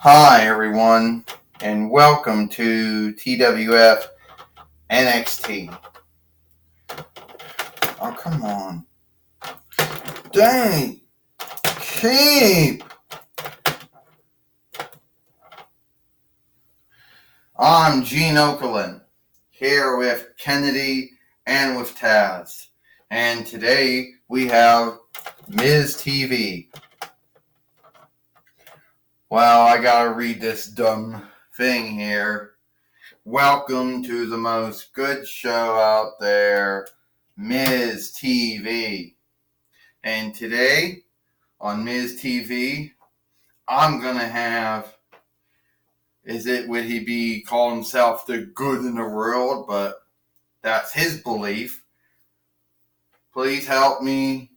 Hi, everyone, and welcome to TWF NXT. Oh, come on. Dang! Keep! I'm Gene Okerlund, here with Kennedy and with Taz. And today we have Miz TV. Well, I gotta read this dumb thing here. Welcome to the most good show out there, Miz TV. And today on Miz TV, I'm gonna have, would he be call himself the good in the world, but that's his belief. Please help me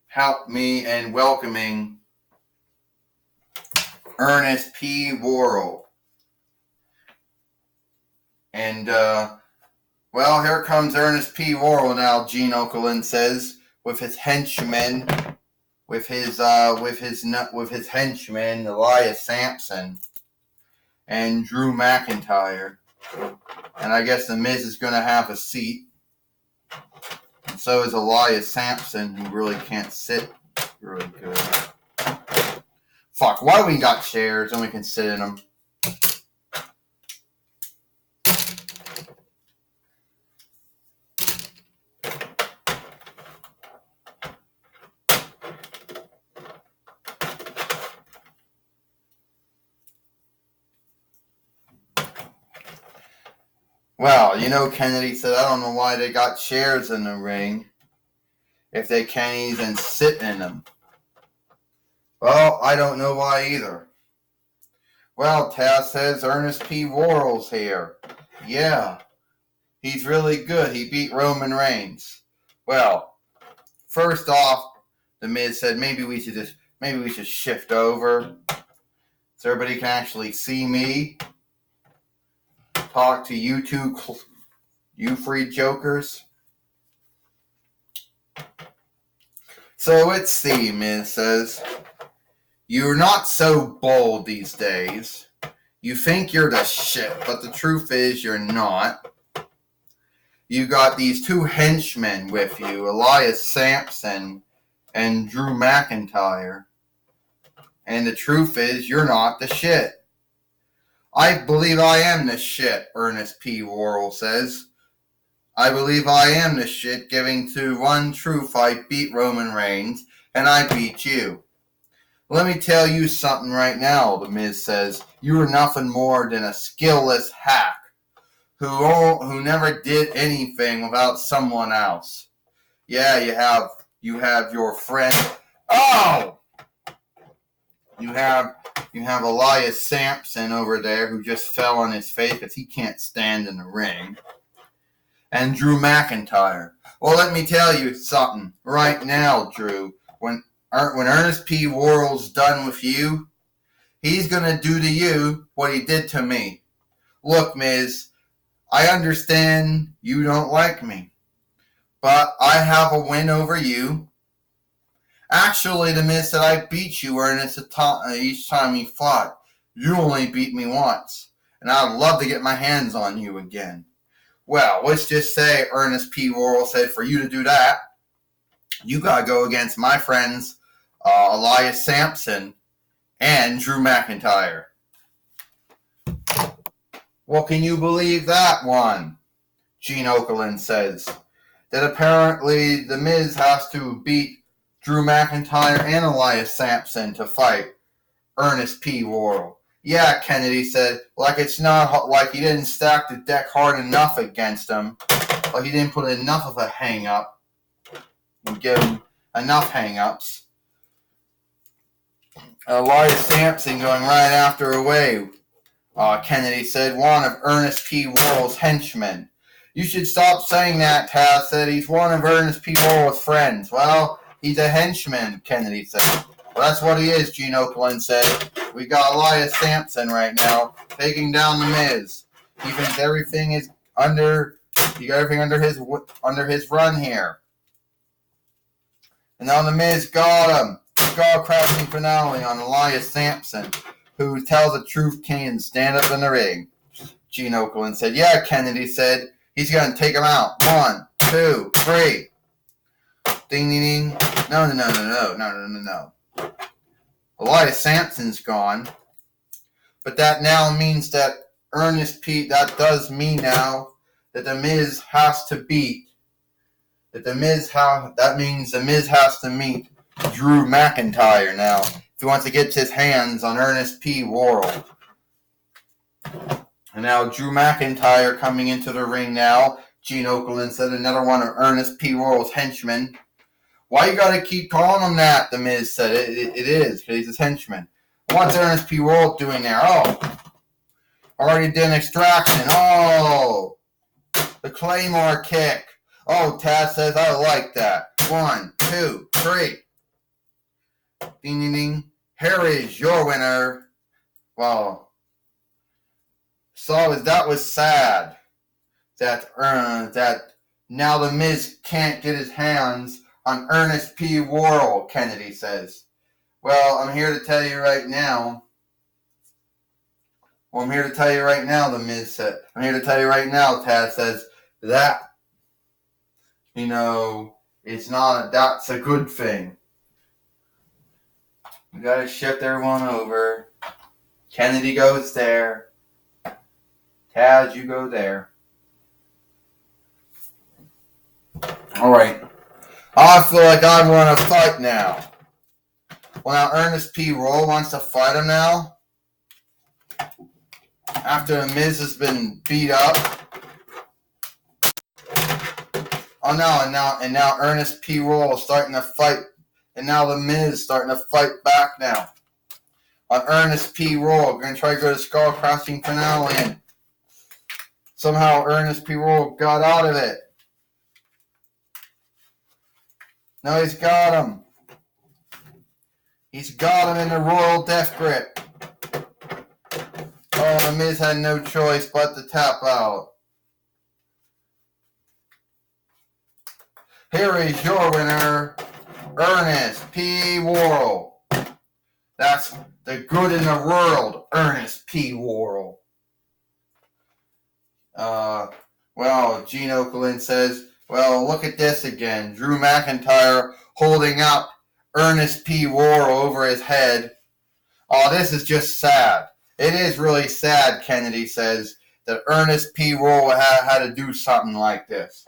help me in welcoming Ernest P. Worrell. And, here comes Ernest P. Worrell now, Gene Okerlund says, with his henchmen, with his henchmen, Elias Sampson and Drew McIntyre. And I guess the Miz is going to have a seat. And so is Elias Sampson, who really can't sit really good. Fuck, why do we got chairs and we can sit in them? Well, Kennedy said, I don't know why they got chairs in the ring if they can't even sit in them. Well, I don't know why either. Well, Taz says Ernest P. Worrell's here. Yeah, he's really good. He beat Roman Reigns. Well, first off, the Miz said maybe we should shift over so everybody can actually see me. Talk to you two, you free jokers. So let's see, Miz says. You're not so bold these days. You think you're the shit, but the truth is you're not. You got these two henchmen with you, Elias Sampson and Drew McIntyre. And the truth is you're not the shit. I believe I am the shit, Ernest P. Worrell says. I believe I am the shit, giving to one truth I beat Roman Reigns, and I beat you. Let me tell you something right now, the Miz says. You are nothing more than a skillless hack who never did anything without someone else. Yeah, you have your friend. Oh! You have Elias Sampson over there who just fell on his face because he can't stand in the ring. And Drew McIntyre. Well, let me tell you something right now, Drew. When Ernest P. Worrell's done with you, he's going to do to you what he did to me. Look, Miz, I understand you don't like me, but I have a win over you. Actually, the Miz said I beat you, Ernest, each time you fought. You only beat me once, and I'd love to get my hands on you again. Well, let's just say Ernest P. Worrell said for you to do that, you got to go against my friends Elias Sampson and Drew McIntyre. Well, can you believe that one? Gene Okerlund says. That apparently the Miz has to beat Drew McIntyre and Elias Sampson to fight Ernest P. Worrell. Yeah, Kennedy said, like it's not like he didn't stack the deck hard enough against him. Like he didn't put enough of a hang-up and give him enough hang-ups. Elias Sampson going right after away. Kennedy said, one of Ernest P. Worrell's henchmen. You should stop saying that, Taz said. He's one of Ernest P. Worrell's friends. Well, he's a henchman, Kennedy said. Well, that's what he is, Gene Okerlund said. We got Elias Sampson right now, taking down the Miz. He thinks everything is under his run here. And now the Miz got him. skull-crushing finale on Elias Sampson, who tells the truth can stand up in the ring. Gene Okerlund said, yeah, Kennedy said, he's going to take him out. 1, 2, 3. Ding, ding, ding. No. Elias Sampson's gone. But that now means that Ernest P, that does mean now that The Miz has to beat, that means The Miz has to meet Drew McIntyre now if he wants to get his hands on Ernest P. Worrell. And now Drew McIntyre coming into the ring now. Gene Okerlund said another one of Ernest P. Worrell's henchmen. Why you gotta keep calling him that? The Miz said it is because he's his henchman. What's Ernest P. Worrell doing there? Oh, already did an extraction. Oh, the Claymore kick. Oh, Taz says I like that. 1, 2, 3. Ding, ding, ding. Here is your winner. Wow. So that was sad. That now The Miz can't get his hands on Ernest P. Worrell, Kennedy says. Well, I'm here to tell you right now. The Miz said. I'm here to tell you right now, Taz says, that, it's not, that's a good thing. We gotta shift everyone over. Kennedy goes there. Taz, you go there. Alright. I feel like I want to fight now. Well, now Ernest P. Worrell wants to fight him now. After The Miz has been beat up. Oh no, and now Ernest P. Worrell is starting to fight. And now The Miz is starting to fight back now. On Ernest P. Worrell. We're going to try to go to skull-crushing finale. And somehow Ernest P. Worrell got out of it. No, he's got him. He's got him in the Royal Death Grip. Oh, The Miz had no choice but to tap out. Here is your winner, Ernest P. Worrell. That's the good in the world, Ernest P. Worrell. Well, Gene Okerlund says, well, look at this again. Drew McIntyre holding up Ernest P. Worrell over his head. Oh, this is just sad. It is really sad, Kennedy says, that Ernest P. Worrell had to do something like this.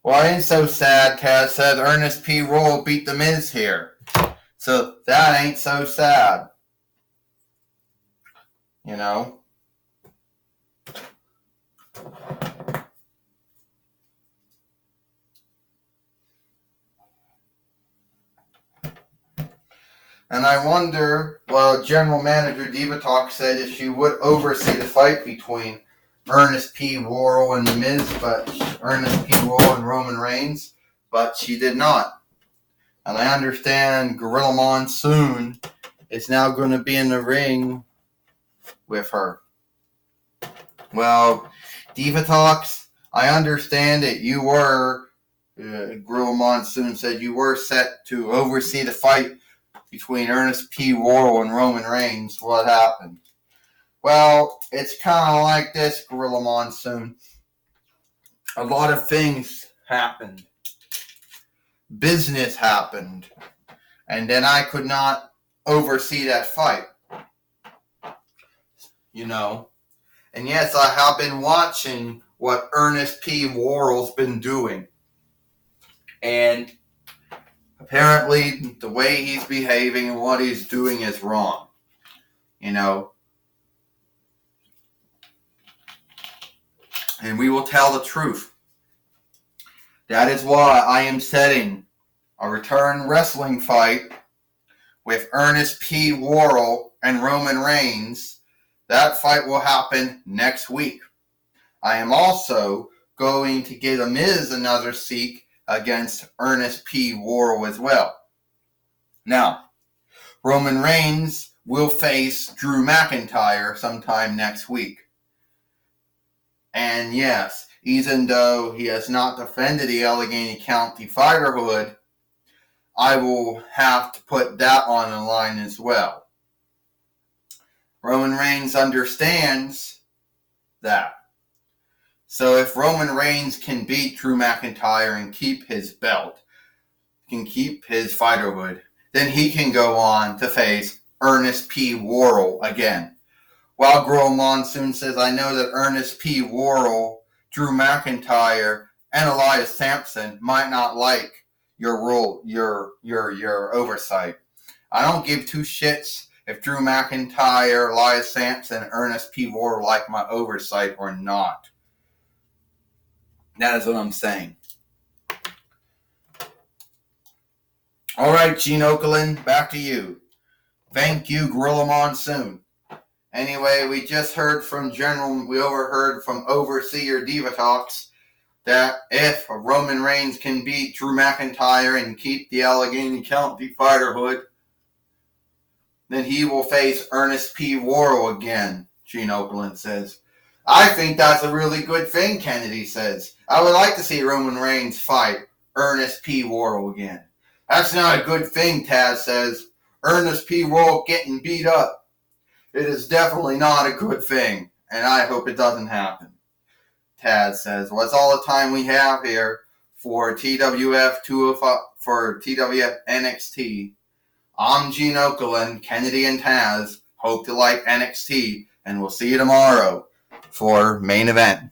Well, it ain't so sad, Taz said. Ernest P. Worrell beat The Miz here. So that ain't so sad. And I wonder, well, General Manager Diva Talk said if she would oversee the fight between Ernest P. Worrell and The Miz, but Ernest P. Worrell and Roman Reigns, but she did not. And I understand Gorilla Monsoon is now going to be in the ring with her. Well, Diva Talks, I understand that you were, Gorilla Monsoon said you were set to oversee the fight between Ernest P. Worrell and Roman Reigns. What happened? Well, it's kind of like this, Gorilla Monsoon. A lot of things happened. Business happened. And then I could not oversee that fight. And yes, I have been watching what Ernest P. Worrell's been doing. And apparently, the way he's behaving and what he's doing is wrong. And we will tell the truth. That is why I am setting a return wrestling fight with Ernest P. Worrell and Roman Reigns. That fight will happen next week. I am also going to give The Miz another seek against Ernest P. Worrell as well. Now, Roman Reigns will face Drew McIntyre sometime next week. And yes, even though he has not defended the Allegheny County Fighterhood, I will have to put that on the line as well. Roman Reigns understands that. So if Roman Reigns can beat Drew McIntyre and keep his belt, can keep his fighterhood, then he can go on to face Ernest P. Worrell again. While Gorilla Monsoon says, I know that Ernest P. Worrell, Drew McIntyre, and Elias Sampson might not like your rule, your oversight. I don't give two shits if Drew McIntyre, Elias Sampson, and Ernest P. Worrell like my oversight or not. That is what I'm saying. All right, Gene Okerlund, back to you. Thank you, Gorilla Monsoon. Anyway, we just heard from we overheard from Overseer Diva Talks that if Roman Reigns can beat Drew McIntyre and keep the Allegheny County Fighterhood, then he will face Ernest P. Worrell again, Gene Okerlund says. I think that's a really good thing, Kennedy says. I would like to see Roman Reigns fight Ernest P. Worrell again. That's not a good thing, Taz says. Ernest P. Worrell getting beat up. It is definitely not a good thing, and I hope it doesn't happen. Taz says, well, that's all the time we have here for TWF 205, for TWF NXT. I'm Gene Okerlund, Kennedy and Taz. Hope you like NXT, and we'll see you tomorrow for main event.